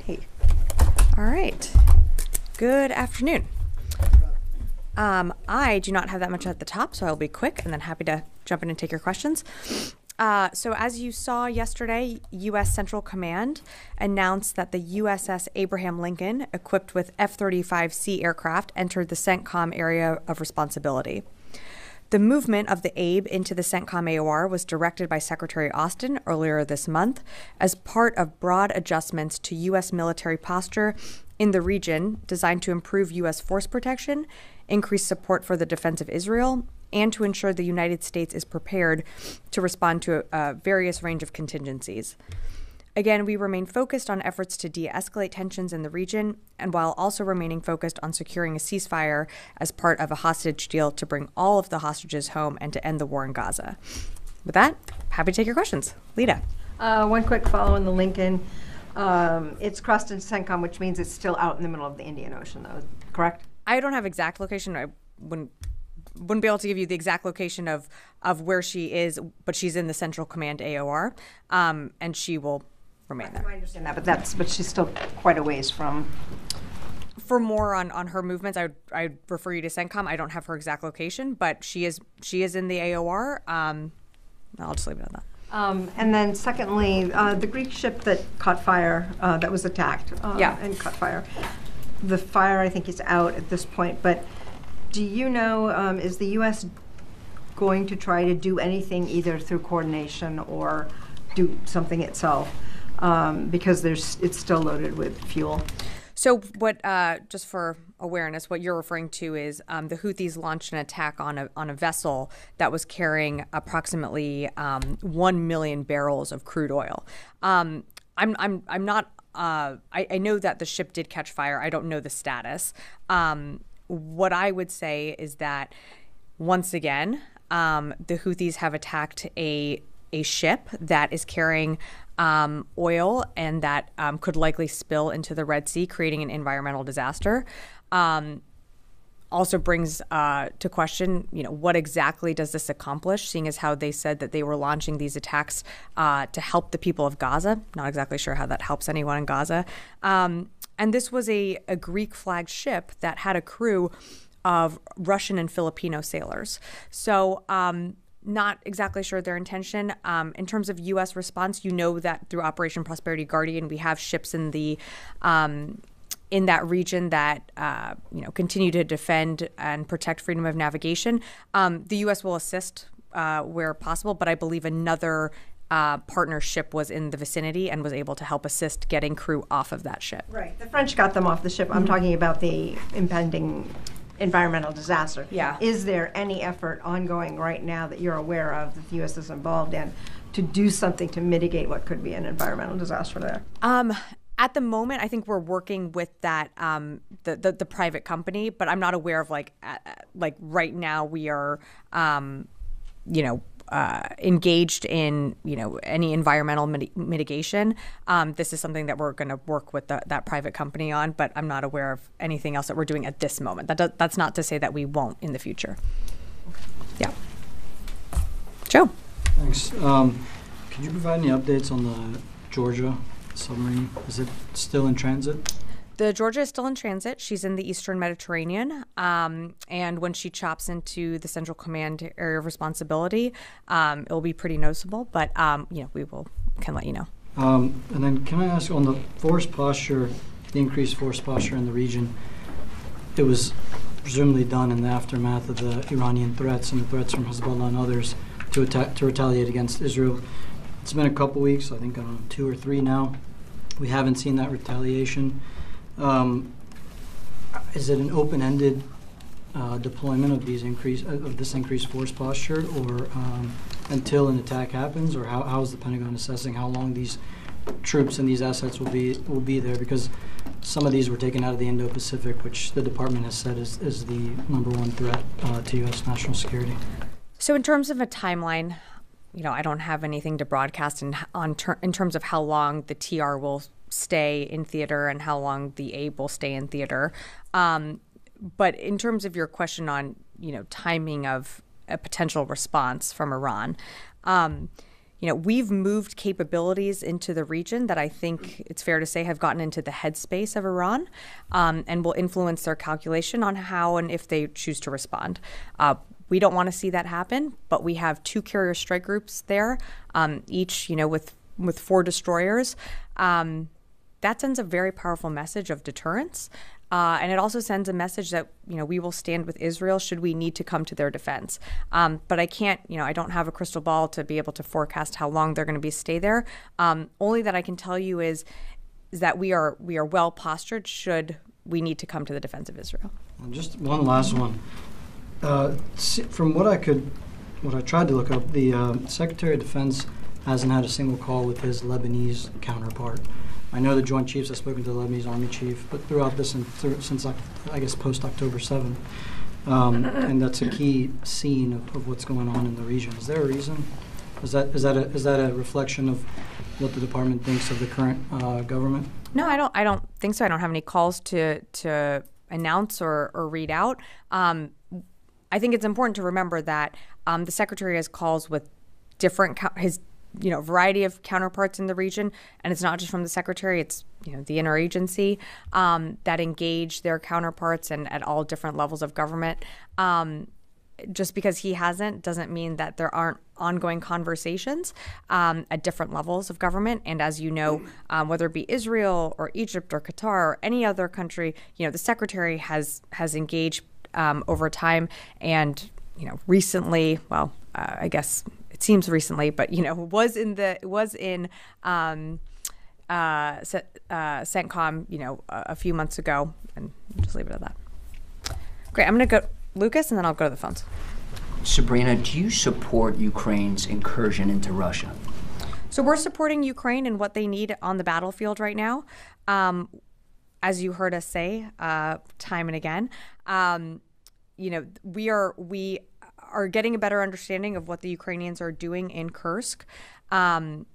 Hey. All right. Good afternoon. I do not have that much at the top, so I'll be quick and then happy to jump in and take your questions. So as you saw yesterday, U.S. Central Command announced that the USS Abraham Lincoln, equipped with F-35C aircraft, entered the CENTCOM area of responsibility. The movement of the Abe into the CENTCOM AOR was directed by Secretary Austin earlier this month as part of broad adjustments to U.S. military posture in the region designed to improve U.S. force protection, increase support for the defense of Israel, and to ensure the United States is prepared to respond to a various range of contingencies. Again, we remain focused on efforts to de-escalate tensions in the region, and while also remaining focused on securing a ceasefire as part of a hostage deal to bring all of the hostages home and to end the war in Gaza. With that, happy to take your questions. Lita. One quick follow on the Lincoln. It's crossed into CENTCOM, which means it's still out in the middle of the Indian Ocean, though, correct? I don't have exact location. I wouldn't be able to give you the exact location of where she is, but she's in the Central Command AOR, and she will remain there. I understand that, but she's still quite a ways from. For more on her movements, I'd refer you to CENTCOM. I don't have her exact location, but she is in the AOR. I'll just leave it at that. And then secondly, the Greek ship that caught fire, that was attacked and caught fire. The fire, I think, is out at this point, but do you know, is the U.S. going to try to do anything either through coordination or do something itself? Because it's still loaded with fuel. So what, just for awareness, what you're referring to is the Houthis launched an attack on a vessel that was carrying approximately 1 million barrels of crude oil. I'm not. I know that the ship did catch fire. I don't know the status. What I would say is that once again, the Houthis have attacked a ship that is carrying oil and that could likely spill into the Red Sea, creating an environmental disaster. Also brings to question, what exactly does this accomplish, seeing as how they said that they were launching these attacks to help the people of Gaza. Not exactly sure how that helps anyone in Gaza. And this was a Greek-flagged ship that had a crew of Russian and Filipino sailors. So not exactly sure their intention. In terms of U.S. response, that through Operation Prosperity Guardian, we have ships in the in that region that continue to defend and protect freedom of navigation. The U.S. will assist where possible, but I believe another partnership was in the vicinity and was able to help assist getting crew off of that ship. Right. The French got them off the ship. I'm talking about the impending environmental disaster. Yeah. Is there any effort ongoing right now that you're aware of that the U.S. is involved in to do something to mitigate what could be an environmental disaster there? At the moment, I think we're working with that the private company, but I'm not aware of like right now we are engaged in any environmental mitigation. This is something that we're going to work with that private company on, but I'm not aware of anything else that we're doing at this moment. That's not to say that we won't in the future. Yeah. Joe. Thanks. Could you provide any updates on the Georgia submarine? Is it still in transit? The Georgia is still in transit. She's in the Eastern Mediterranean. And when she chops into the Central Command area of responsibility, it'll be pretty noticeable. But, we can let you know. And then can I ask on the force posture, the increased force posture in the region, it was presumably done in the aftermath of the Iranian threats and the threats from Hezbollah and others to retaliate against Israel. It's been a couple weeks, I think 2 or 3 now. We haven't seen that retaliation. Is it an open-ended deployment of this increased force posture, or until an attack happens, or how is the Pentagon assessing how long these troops and these assets will be there? Because some of these were taken out of the Indo-Pacific, which the department has said is the #1 threat to U.S. national security. So in terms of a timeline, I don't have anything to broadcast in terms of how long the TR will stay in theater and how long the Abe will stay in theater. But in terms of your question on, timing of a potential response from Iran, we've moved capabilities into the region that I think it's fair to say have gotten into the headspace of Iran, and will influence their calculation on how and if they choose to respond. We don't want to see that happen, but we have 2 carrier strike groups there, each, with 4 destroyers. That sends a very powerful message of deterrence. And it also sends a message that, we will stand with Israel should we need to come to their defense. But I can't, I don't have a crystal ball to be able to forecast how long they're going to stay there. Only that I can tell you is that we are well postured should we need to come to the defense of Israel. Just one last one. From what I tried to look up, the Secretary of Defense hasn't had a single call with his Lebanese counterpart. I know the Joint Chiefs have spoken to the Lebanese Army Chief, but throughout this and since I guess post October 7th, and that's a key scene of what's going on in the region. Is there a reason? Is that a reflection of what the department thinks of the current government? No, I don't think so. I don't have any calls to announce or read out. I think it's important to remember that the Secretary has calls with different variety of counterparts in the region, and it's not just from the Secretary. It's the interagency that engage their counterparts and at all different levels of government. Just because he hasn't doesn't mean that there aren't ongoing conversations at different levels of government. And as you know, whether it be Israel or Egypt or Qatar or any other country, the Secretary has engaged over time, and recently, well, I guess it seems recently, but was in CENTCOM a few months ago, and just leave it at that. Great. I'm going to go Lucas, and then I'll go to the phones. Sabrina, do you support Ukraine's incursion into Russia? So we're supporting Ukraine and what they need on the battlefield right now. As you heard us say time and again, we are getting a better understanding of what the Ukrainians are doing in Kursk. Our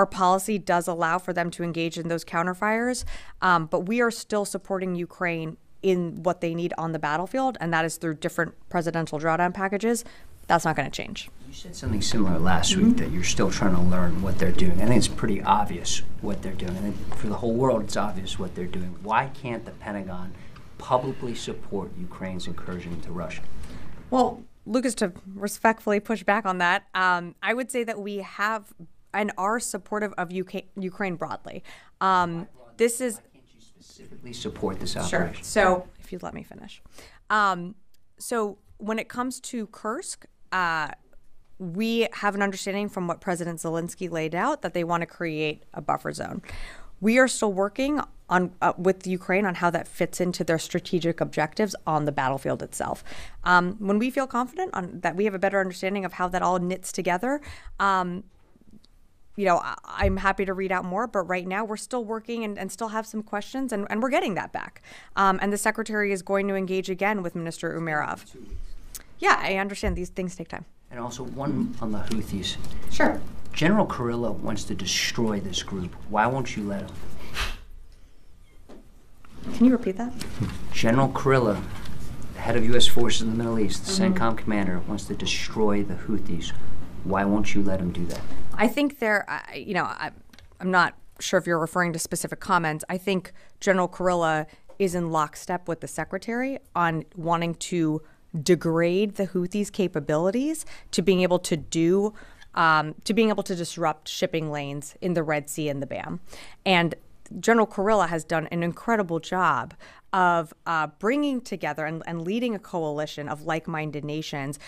policy does allow for them to engage in those counterfires, but we are still supporting Ukraine in what they need on the battlefield, and that is through different presidential drawdown packages. That's not going to change. You said something similar last week, that you're still trying to learn what they're doing. I think it's pretty obvious what they're doing. I think for the whole world, it's obvious what they're doing. Why can't the Pentagon publicly support Ukraine's incursion into Russia? Well, Lucas, to respectfully push back on that, I would say that we have and are supportive of Ukraine broadly. This is specifically support this operation? Sure. So if you'd let me finish. So when it comes to Kursk, we have an understanding from what President Zelensky laid out that they want to create a buffer zone. We are still working on with Ukraine on how that fits into their strategic objectives on the battlefield itself. When we feel confident that we have a better understanding of how that all knits together, I'm happy to read out more, but right now we're still working and still have some questions, and we're getting that back. And the Secretary is going to engage again with Minister Umerov. Yeah, I understand these things take time. And also one on the Houthis. Sure. General Kurilla wants to destroy this group. Why won't you let him? Can you repeat that? General Kurilla, the head of U.S. forces in the Middle East, the CENTCOM commander, wants to destroy the Houthis. Why won't you let him do that? I think I'm not sure if you're referring to specific comments. I think General Kurilla is in lockstep with the Secretary on wanting to degrade the Houthis' capabilities to being able to disrupt shipping lanes in the Red Sea and the BAM. And General Kurilla has done an incredible job of bringing together and leading a coalition of like-minded nations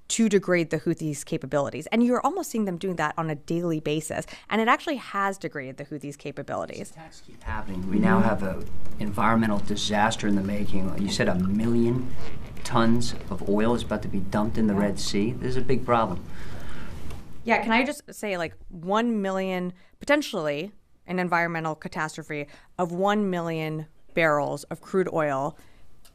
to degrade the Houthis' capabilities. And you're almost seeing them doing that on a daily basis. And it actually has degraded the Houthis' capabilities. Attacks keep happening. We now have an environmental disaster in the making. You said 1 million tons of oil is about to be dumped in the Red Sea. This is a big problem. Yeah, can I just say 1 million, potentially an environmental catastrophe of 1 million barrels of crude oil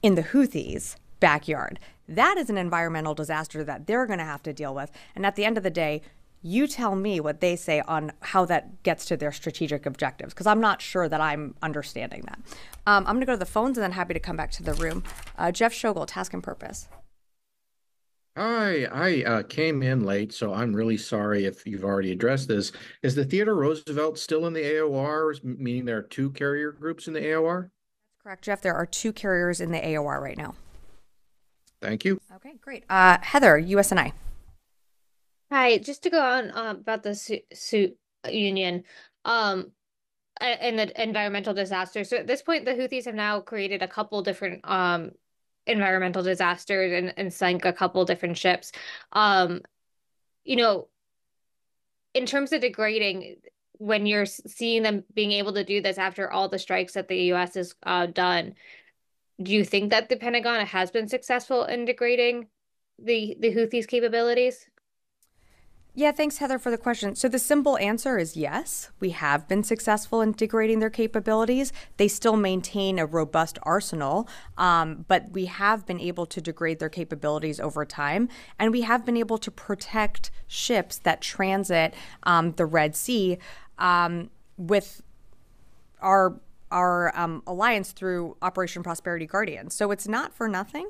in the Houthis' backyard. That is an environmental disaster that they're going to have to deal with. And at the end of the day, you tell me what they say on how that gets to their strategic objectives, because I'm not sure that I'm understanding that. I'm going to go to the phones and then happy to come back to the room. Jeff Schogel, Task and Purpose. Hi, I came in late, so I'm really sorry if you've already addressed this. Is the Theodore Roosevelt still in the AOR, meaning there are two carrier groups in the AOR? Correct, Jeff. There are two carriers in the AOR right now. Thank you. Okay, great. Heather, USNI. Hi, just to go on about the suit union and the environmental disaster. So at this point, the Houthis have now created a couple different environmental disasters and sank a couple different ships. Um, you know, in terms of degrading, when you're seeing them being able to do this after all the strikes that the U.S. has done, do you think that the Pentagon has been successful in degrading the Houthis' capabilities? Yeah, thanks, Heather, for the question. So the simple answer is yes, we have been successful in degrading their capabilities. They still maintain a robust arsenal, but we have been able to degrade their capabilities over time, and we have been able to protect ships that transit the Red Sea with our alliance through Operation Prosperity Guardian. So it's not for nothing.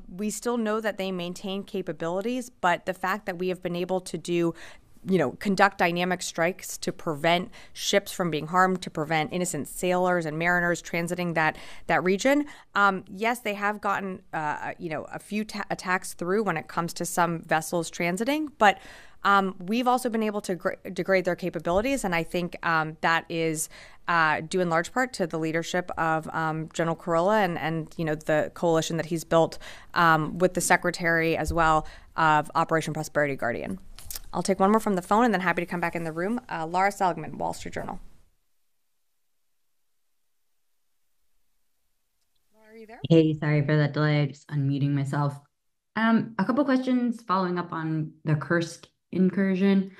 We still know that they maintain capabilities, but the fact that we have been able to conduct dynamic strikes to prevent ships from being harmed, to prevent innocent sailors and mariners transiting that region. Yes, they have gotten a few attacks through when it comes to some vessels transiting, but we've also been able to degrade their capabilities, and I think that is due in large part to the leadership of General Kurilla and the coalition that he's built with the secretary as well of Operation Prosperity Guardian. I'll take one more from the phone and then happy to come back in the room. Laura Seligman, Wall Street Journal. Laura, are you there? Hey, sorry for that delay. Just unmuting myself. A couple questions following up on the Kursk incursion.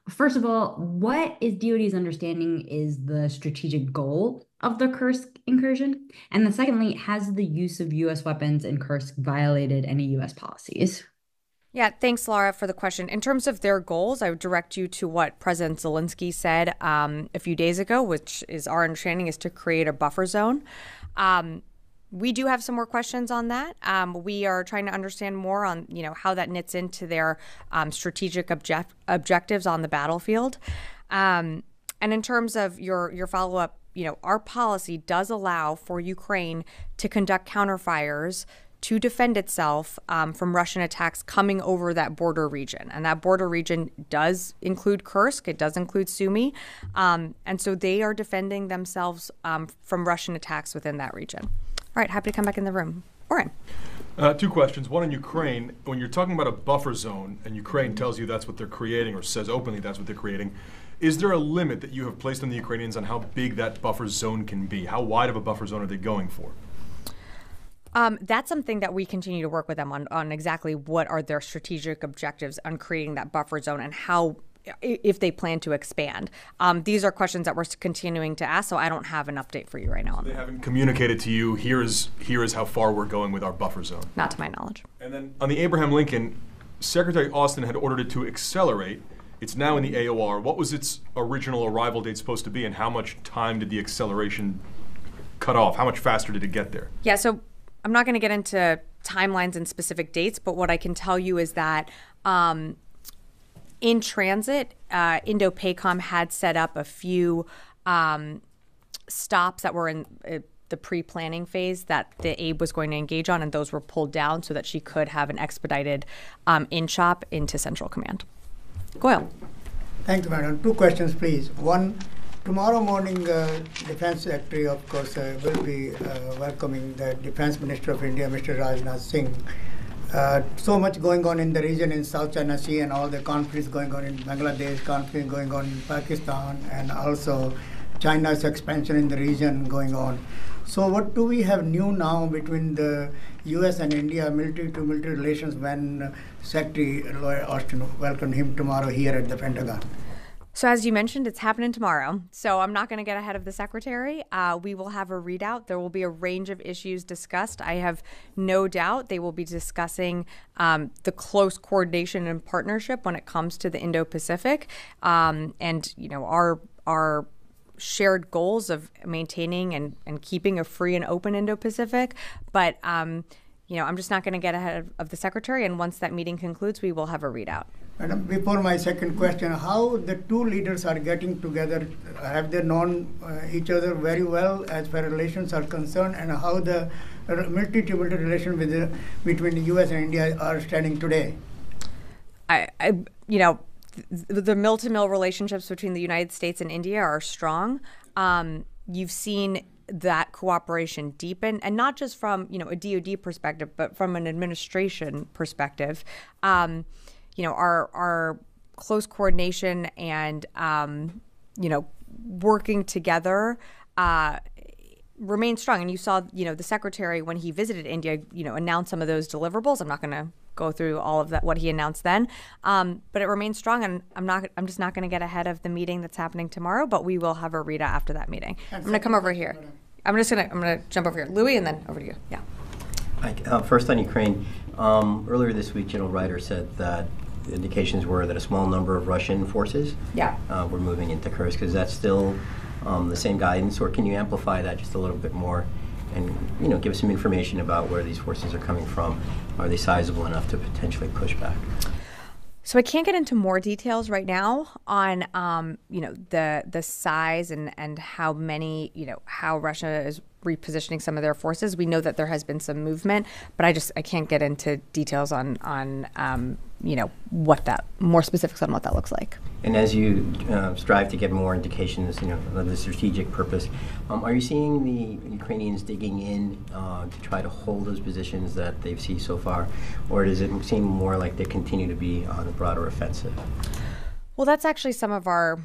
First of all, what is DoD's understanding is the strategic goal of the Kursk incursion? And then secondly, has the use of U.S. weapons in Kursk violated any U.S. policies? Yeah, thanks, Laura, for the question. In terms of their goals, I would direct you to what President Zelensky said a few days ago, which is our understanding is to create a buffer zone. We do have some more questions on that. We are trying to understand more on, how that knits into their strategic objectives on the battlefield. And in terms of your follow-up, our policy does allow for Ukraine to conduct counterfires to defend itself from Russian attacks coming over that border region. And that border region does include Kursk. It does include Sumy. And so they are defending themselves from Russian attacks within that region. All right, happy to come back in the room. Oren. Two questions. One on Ukraine. When you're talking about a buffer zone and Ukraine tells you that's what they're creating or says openly that's what they're creating, is there a limit that you have placed on the Ukrainians on how big that buffer zone can be? How wide of a buffer zone are they going for? That's something that we continue to work with them on exactly what are their strategic objectives on creating that buffer zone and how, if they plan to expand. These are questions that we're continuing to ask, so I don't have an update for you right now. So they haven't communicated to you, here is how far we're going with our buffer zone? Not to my knowledge. And then on the Abraham Lincoln, Secretary Austin had ordered it to accelerate. It's now in the AOR. What was its original arrival date supposed to be, and how much time did the acceleration cut off? How much faster did it get there? Yeah, so I'm not going to get into timelines and specific dates, but what I can tell you is that in transit, Indo-PACOM had set up a few stops that were in the pre-planning phase that the AIB was going to engage on, and those were pulled down so that she could have an expedited in-shop into Central Command. Goyle. Thank you, Madam. Two questions, please. One, tomorrow morning, Defense Secretary, of course, will be welcoming the Defense Minister of India, Mr. Rajnath Singh. So much going on in the region in South China Sea and all the conflicts going on in Bangladesh, conflict going on in Pakistan, and also China's expansion in the region going on. So what do we have new now between the U.S. and India military-to-military relations when Secretary Lloyd Austin welcomed him tomorrow here at the Pentagon? So as you mentioned, it's happening tomorrow. So I'm not going to get ahead of the secretary. We will have a readout. There will be a range of issues discussed. I have no doubt they will be discussing the close coordination and partnership when it comes to the Indo-Pacific, and our shared goals of maintaining and keeping a free and open Indo-Pacific. But I'm just not going to get ahead of the secretary. And once that meeting concludes, we will have a readout. Madam, before my second question, how the two leaders are getting together? Have they known each other very well as far as relations are concerned, and how the military-to-military relation between the U.S. and India are standing today? The mill-to-mill relationships between the United States and India are strong. You've seen that cooperation deepen, and not just from a DoD perspective, but from an administration perspective. Our close coordination and working together remains strong. And you saw the secretary, when he visited India, announce some of those deliverables. I'm not going to go through all of that, what he announced then, but it remains strong. And I'm just not going to get ahead of the meeting that's happening tomorrow. But we will have a readout after that meeting. I'm going to come over here. I'm going to jump over here, Louis, and then over to you. Yeah. First on Ukraine, earlier this week, General Ryder said that the indications were that a small number of Russian forces were moving into Kursk. Is that still the same guidance, or can you amplify that just a little bit more and give us some information about where these forces are coming from? Are they sizable enough to potentially push back? So I can't get into more details right now on the size and how many, how Russia is repositioning some of their forces. We know that there has been some movement, but I can't get into details on what that, more specifics on what that looks like. And as you strive to get more indications, of the strategic purpose, are you seeing the Ukrainians digging in to try to hold those positions that they've seen so far, or does it seem more like they continue to be on a broader offensive? Well, that's actually some of our,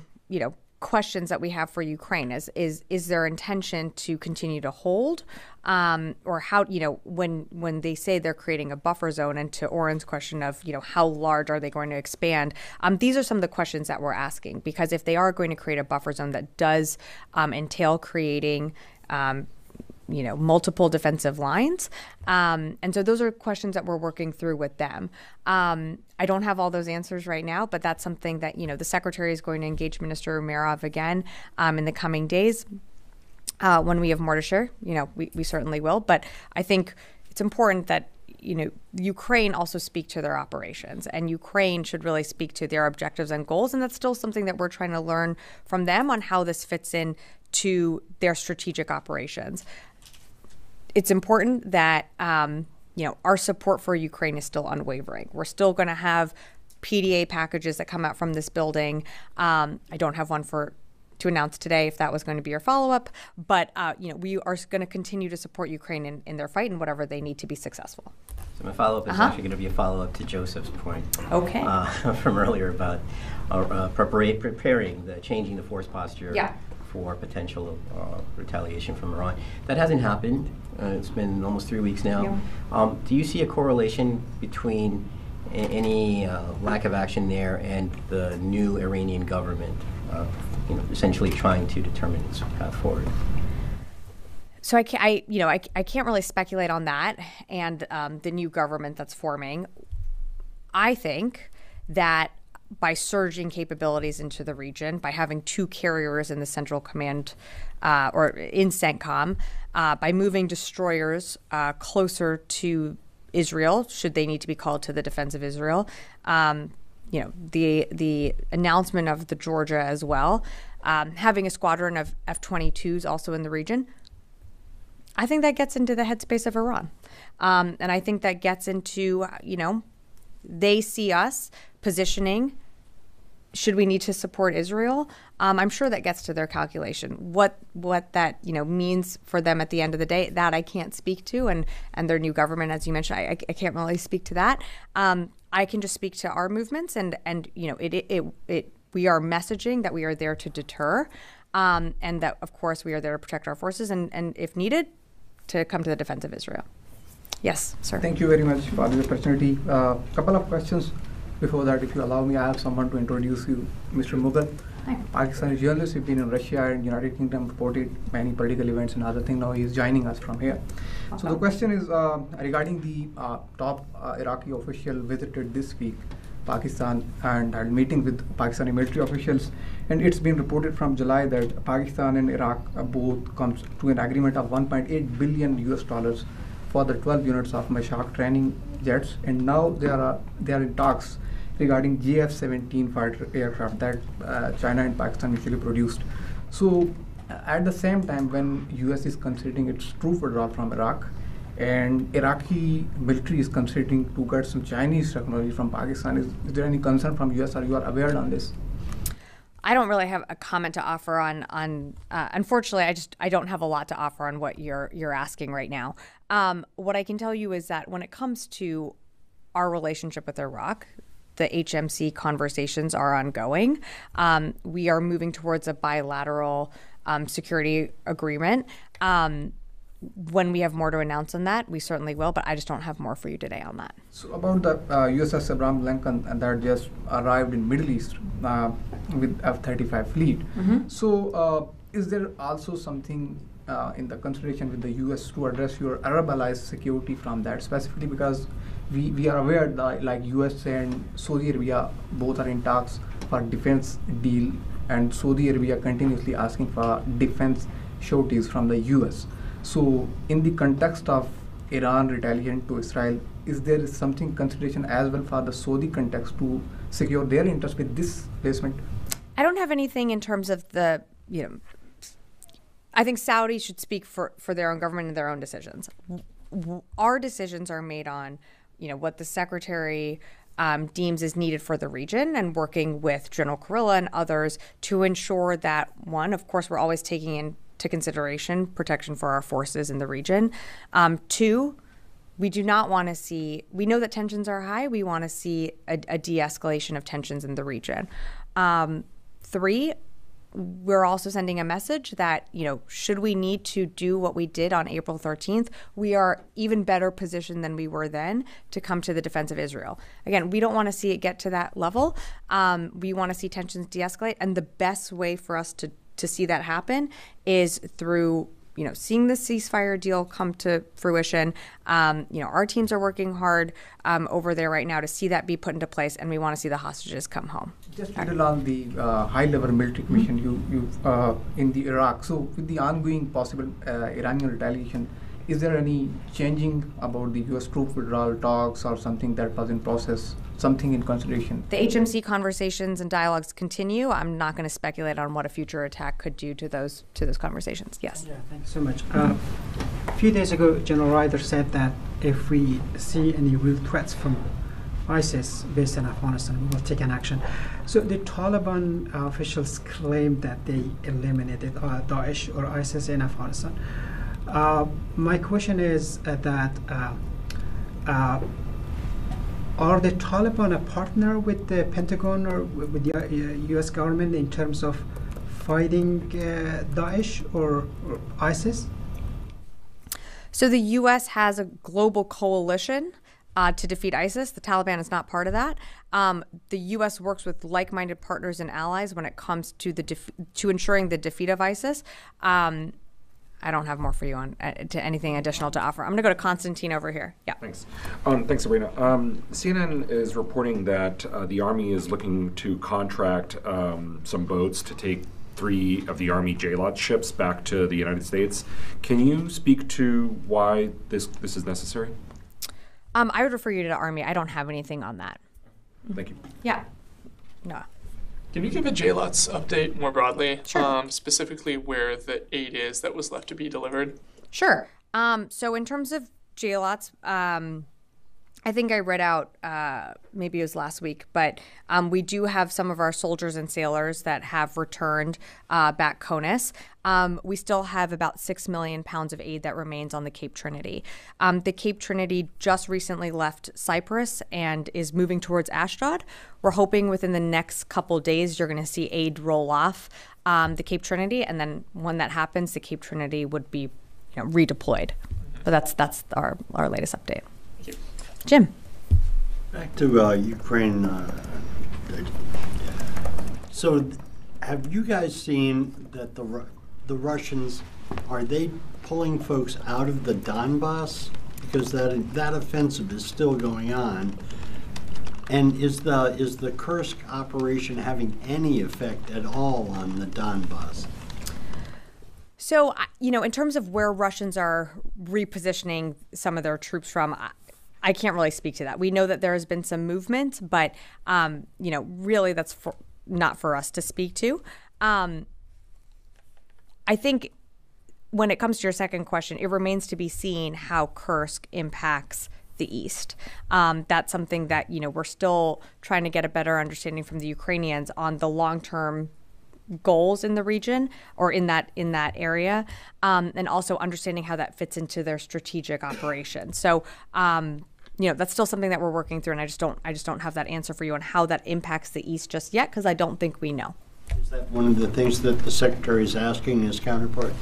questions that we have for Ukraine is their intention to continue to hold, or how, when they say they're creating a buffer zone, and to Oren's question of, how large are they going to expand? These are some of the questions that we're asking, because if they are going to create a buffer zone that does entail creating multiple defensive lines. And so those are questions that we're working through with them. I don't have all those answers right now, but that's something that, the Secretary is going to engage Minister Umerov again in the coming days. When we have more to share, we certainly will. But I think it's important that, Ukraine also speak to their operations, and Ukraine should really speak to their objectives and goals. And that's still something that we're trying to learn from them on how this fits in to their strategic operations. It's important that, our support for Ukraine is still unwavering. We're still going to have PDA packages that come out from this building. I don't have one to announce today if that was going to be your follow-up, but we are going to continue to support Ukraine in their fight and whatever they need to be successful. So my follow-up is actually going to be a follow-up to Joseph's point from earlier about preparing, changing the force posture for potential retaliation from Iran. That hasn't happened. It's been almost 3 weeks now. Do you see a correlation between any lack of action there and the new Iranian government essentially trying to determine its path forward? So I can't really speculate on that and the new government that's forming. I think that by surging capabilities into the region, by having 2 carriers in the Central Command or in CENTCOM, by moving destroyers closer to Israel, should they need to be called to the defense of Israel, the announcement of the Georgia as well, having a squadron of F-22s also in the region, I think that gets into the headspace of Iran. And I think that gets into, they see us positioning, should we need to support Israel? I'm sure that gets to their calculation. What that, means for them at the end of the day, that I can't speak to, and their new government, as you mentioned, I can't really speak to that. I can just speak to our movements, and we are messaging that we are there to deter, and that, of course, we are there to protect our forces, and if needed, to come to the defense of Israel. Yes, sir. Thank you very much for the opportunity. Couple of questions. Before that, if you allow me, I have someone to introduce you, Mr. Mughal. Pakistani journalist, he's been in Russia and United Kingdom, reported many political events and other things. Now he's joining us from here. So the question is regarding the top Iraqi official visited this week Pakistan and had meeting with Pakistani military officials, and it's been reported from July that Pakistan and Iraq both comes to an agreement of $1.8 billion for the 12 units of Mashak training jets, and now they are in talks regarding JF-17 fighter aircraft that China and Pakistan mutually produced. So at the same time, when US is considering its troop withdrawal from Iraq, and Iraqi military is considering to get some Chinese technology from Pakistan, is there any concern from US, or you are aware on this? I don't really have a comment to offer on unfortunately, I don't have a lot to offer on what you're asking right now. What I can tell you is that when it comes to our relationship with Iraq, the HMC conversations are ongoing. We are moving towards a bilateral security agreement. When we have more to announce on that, we certainly will, but I just don't have more for you today on that. So about the USS Abraham Lincoln that just arrived in Middle East with F-35 fleet. Mm-hmm. So is there also something in the consideration with the US to address your Arab allies' security from that, specifically because we are aware that like US and Saudi Arabia both are in talks for defense deal, and Saudi Arabia continuously asking for defense sureties from the US. So in the context of Iran retaliation to Israel, is there something consideration as well for the Saudi context to secure their interest with this placement? I don't have anything in terms of the, I think Saudi should speak for their own government and their own decisions. Our decisions are made on, what the secretary deems is needed for the region, and working with General Kurilla and others to ensure that, one, of course, we're always taking into consideration protection for our forces in the region. Two, we do not want to see, we know that tensions are high, we want to see a de-escalation of tensions in the region. Three, we're also sending a message that, should we need to do what we did on April 13th, we are even better positioned than we were then to come to the defense of Israel. Again, we don't want to see it get to that level. We want to see tensions de-escalate, and the best way for us to see that happen is through, seeing the ceasefire deal come to fruition. Our teams are working hard over there right now to see that be put into place, and we want to see the hostages come home. Just a little on the high-level military mission you in the Iraq. So with the ongoing possible Iranian retaliation, is there any changing about the U.S. troop withdrawal talks or something that was in process, something in consideration? The HMC conversations and dialogues continue. I'm not going to speculate on what a future attack could do to those conversations. Yes. Yeah, thanks so much. A few days ago, General Ryder said that if we see any real threats from ISIS based in Afghanistan, we will take an action. So the Taliban officials claim that they eliminated Daesh or ISIS in Afghanistan. My question is that are the Taliban a partner with the Pentagon or with the U.S. government in terms of fighting Daesh or ISIS? So the U.S. has a global coalition to defeat ISIS. The Taliban is not part of that. The U.S. works with like-minded partners and allies when it comes to to ensuring the defeat of ISIS. I don't have more for you on to anything additional to offer. I'm going to go to Constantine over here. Yeah. Thanks. Thanks, Sabrina. CNN is reporting that the Army is looking to contract some boats to take 3 of the Army JLOT ships back to the United States. Can you speak to why this is necessary? I would refer you to the Army. I don't have anything on that. Thank you. Yeah. No. Can you give a JLOTS update more broadly, Sure. Specifically where the aid is that was left to be delivered? Sure. So in terms of JLOTS, I think I read out, maybe it was last week, but we do have some of our soldiers and sailors that have returned back CONUS. We still have about 6 million pounds of aid that remains on the Cape Trinity. The Cape Trinity just recently left Cyprus and is moving towards Ashdod. We're hoping within the next couple days you're going to see aid roll off the Cape Trinity, and then when that happens, the Cape Trinity would be redeployed. But that's our latest update. Thank you. Jim. Back to Ukraine. So have you guys seen that the Russians, are they pulling folks out of the Donbass? Because that offensive is still going on. And is the Kursk operation having any effect at all on the Donbass? So, in terms of where Russians are repositioning some of their troops from, I can't really speak to that. We know that there has been some movement, but, really that's not for us to speak to. I think when it comes to your second question, it remains to be seen how Kursk impacts the East. That's something that, we're still trying to get a better understanding from the Ukrainians on the long-term goals in the region or in that area, and also understanding how that fits into their strategic operation. So, that's still something that we're working through, and I just don't have that answer for you on how that impacts the East just yet, because I don't think we know. Is that one of the things that the Secretary is asking his counterpart?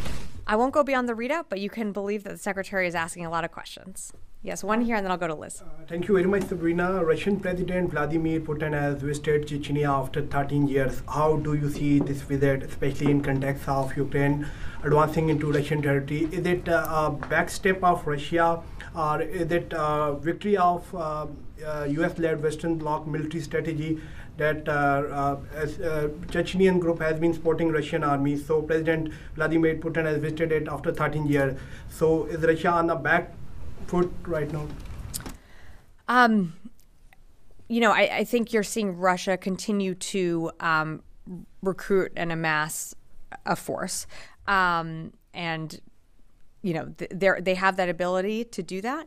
I won't go beyond the readout, but you can believe that the Secretary is asking a lot of questions. Yes, one here, and then I'll go to Liz. Thank you very much, Sabrina. Russian President Vladimir Putin has visited Chechnya after 13 years. How do you see this visit, especially in context of Ukraine advancing into Russian territory? Is it a backstep of Russia, or is it a victory of U.S.-led Western Bloc military strategy that Chechnyan group has been supporting Russian army? So President Vladimir Putin has visited it after 13 years. So is Russia on the back foot right now? I think you're seeing Russia continue to recruit and amass a force, and they have that ability to do that.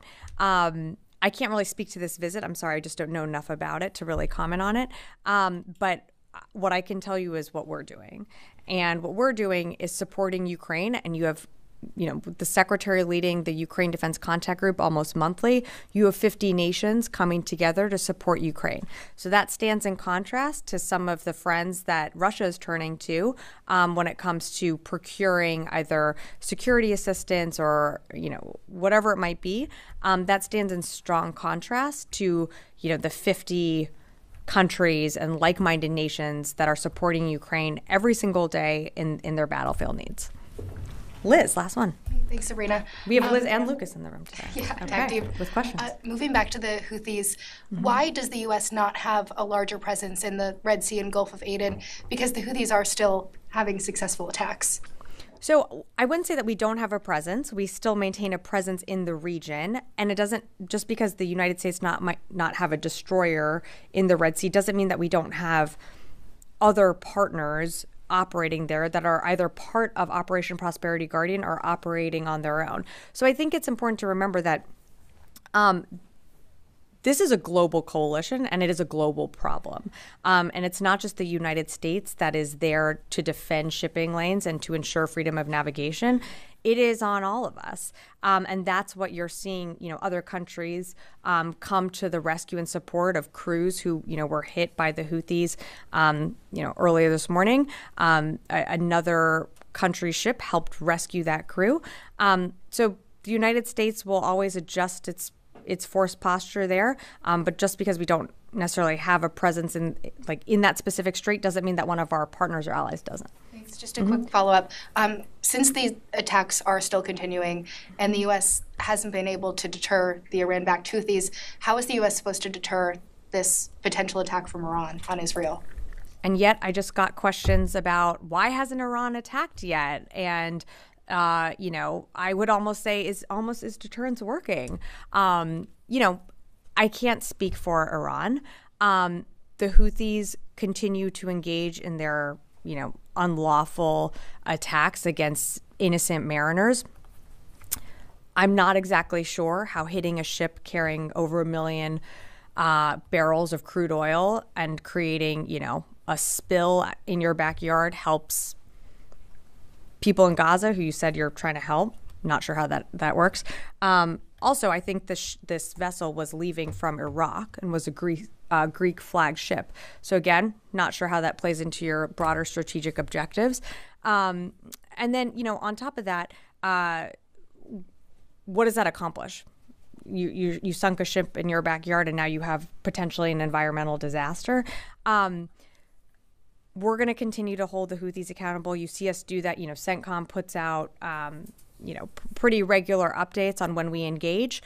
I can't really speak to this visit. I'm sorry, I just don't know enough about it to really comment on it. But what I can tell you is what we're doing, and what we're doing is supporting Ukraine. And you have the Secretary leading the Ukraine Defense Contact Group almost monthly. You have 50 nations coming together to support Ukraine. So that stands in contrast to some of the friends that Russia is turning to when it comes to procuring either security assistance or, whatever it might be. That stands in strong contrast to, the 50 countries and like-minded nations that are supporting Ukraine every single day in their battlefield needs. Liz, last one. Thanks, Sabrina. We have Liz and Lucas in the room today. Yeah, okay. tag team. With questions. Moving back to the Houthis, why does the U.S. not have a larger presence in the Red Sea and Gulf of Aden? Because the Houthis are still having successful attacks. So I wouldn't say that we don't have a presence. We still maintain a presence in the region. And it doesn't, just because the United States might not have a destroyer in the Red Sea, doesn't mean that we don't have other partners operating there that are either part of Operation Prosperity Guardian or operating on their own. So I think it's important to remember that this is a global coalition and it is a global problem. And it's not just the United States that is there to defend shipping lanes and to ensure freedom of navigation. It is on all of us. And that's what you're seeing, other countries come to the rescue and support of crews who, were hit by the Houthis, earlier this morning. Another country's ship helped rescue that crew. So the United States will always adjust its force posture there. But just because we don't necessarily have a presence in that specific strait doesn't mean that one of our partners or allies doesn't. Thanks. Just a quick follow-up. Since these attacks are still continuing and the U.S. hasn't been able to deter the Iran-backed Houthis, how is the U.S. supposed to deter this potential attack from Iran on Israel? And yet I just got questions about why hasn't Iran attacked yet? And I would almost say is deterrence working? I can't speak for Iran. The Houthis continue to engage in their, unlawful attacks against innocent mariners. I'm not exactly sure how hitting a ship carrying over 1 million barrels of crude oil and creating, a spill in your backyard helps people in Gaza who you said you're trying to help. Not sure how that works. Also, I think this vessel was leaving from Iraq and was a Greek flag ship. So again, not sure how that plays into your broader strategic objectives. And then, on top of that, what does that accomplish? You sunk a ship in your backyard and now you have potentially an environmental disaster. We're going to continue to hold the Houthis accountable. You see us do that. CENTCOM puts out, pretty regular updates on when we engage.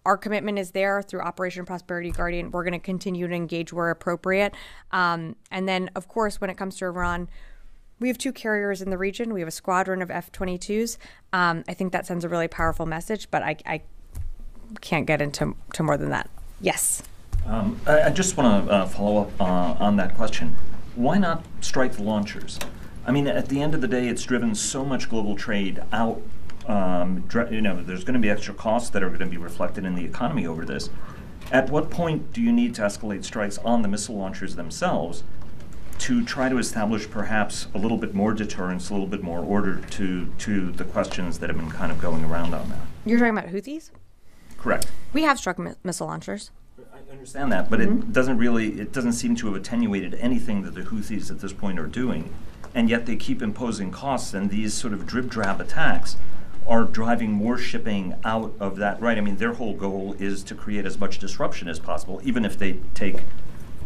Our commitment is there through Operation Prosperity Guardian. We're going to continue to engage where appropriate. And then, of course, when it comes to Iran, We have 2 carriers in the region. We have a squadron of F-22s. I think that sends a really powerful message, but I can't get into more than that. Yes. I just want to follow up on that question. Why not strike the launchers? I mean, at the end of the day, it's driven so much global trade out. There's going to be extra costs that are going to be reflected in the economy over this. At what point do you need to escalate strikes on the missile launchers themselves to try to establish perhaps a little bit more deterrence, a little bit more order to the questions that have been kind of going around on that? You're talking about Houthis? Correct. We have struck missile launchers. I understand that, but it doesn't seem to have attenuated anything that the Houthis at this point are doing, and yet they keep imposing costs, and these sort of drib-drab attacks are driving more shipping out of that, right? I mean, their whole goal is to create as much disruption as possible, even if they take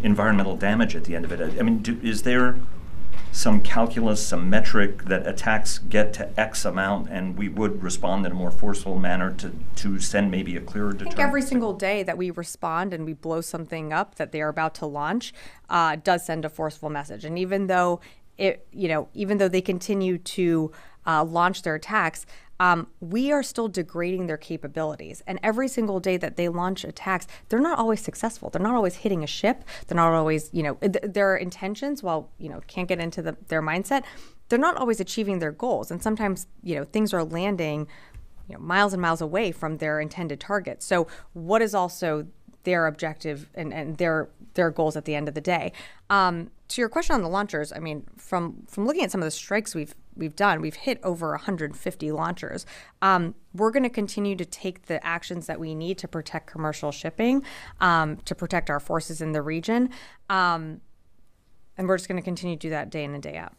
environmental damage at the end of it. I mean, is there some calculus, some metric that attacks get to X amount and we would respond in a more forceful manner to send maybe a clearer deterrent? I think every single day that we respond and we blow something up that they are about to launch does send a forceful message. And even though they continue to launch their attacks, we are still degrading their capabilities. And every single day that they launch attacks, they're not always successful. They're not always hitting a ship. They're not always, their intentions, while, can't get into their mindset, they're not always achieving their goals. And sometimes, things are landing, miles and miles away from their intended targets. So what is also their objective and their goals at the end of the day? To your question on the launchers, I mean, from looking at some of the strikes we've done, we've hit over 150 launchers. We're going to continue to take the actions that we need to protect commercial shipping, to protect our forces in the region, and we're just going to continue to do that day in and day out.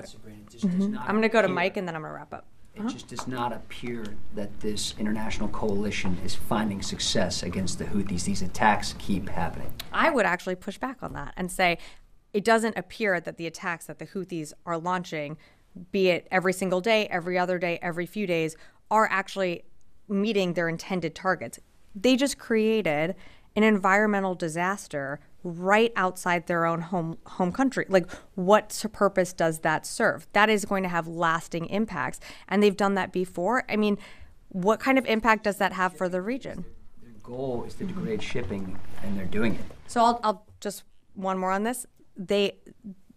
Sabrina, it just does not I'm going to go to appear- Mike, and then I'm going to wrap up. It just does not appear that this international coalition is finding success against the Houthis. These attacks keep happening. I would actually push back on that and say it doesn't appear that the attacks that the Houthis are launching, be it every single day, every other day, every few days, are actually meeting their intended targets. They just created an environmental disaster right outside their own home country. Like, what purpose does that serve? That is going to have lasting impacts, and they've done that before. I mean, what kind of impact does that have for the region? Their goal is to degrade shipping, and they're doing it. So I'll just one more on this.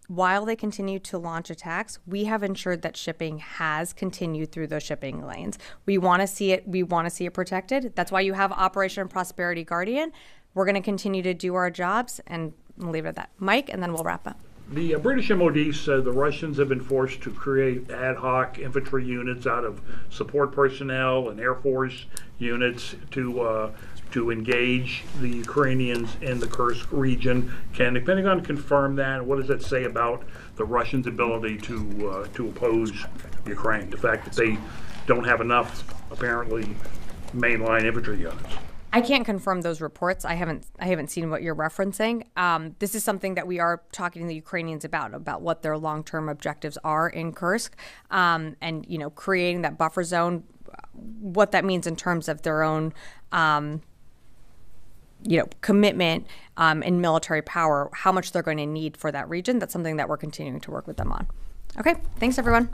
While they continue to launch attacks, we have ensured that shipping has continued through those shipping lanes. We want to see it. We want to see it protected. That's why you have Operation Prosperity Guardian. We're going to continue to do our jobs, and we'll leave it at that. Mike, and then we'll wrap up. The British MOD said the Russians have been forced to create ad hoc infantry units out of support personnel and Air Force units to engage the Ukrainians in the Kursk region. Can the Pentagon confirm that? What does that say about the Russians' ability to oppose Ukraine? The fact that they don't have enough, apparently, mainline infantry units. I can't confirm those reports. I haven't seen what you're referencing. This is something that we are talking to the Ukrainians about what their long-term objectives are in Kursk, and creating that buffer zone, what that means in terms of their own commitment in military power, how much they're going to need for that region. That's something that we're continuing to work with them on. Okay, thanks everyone.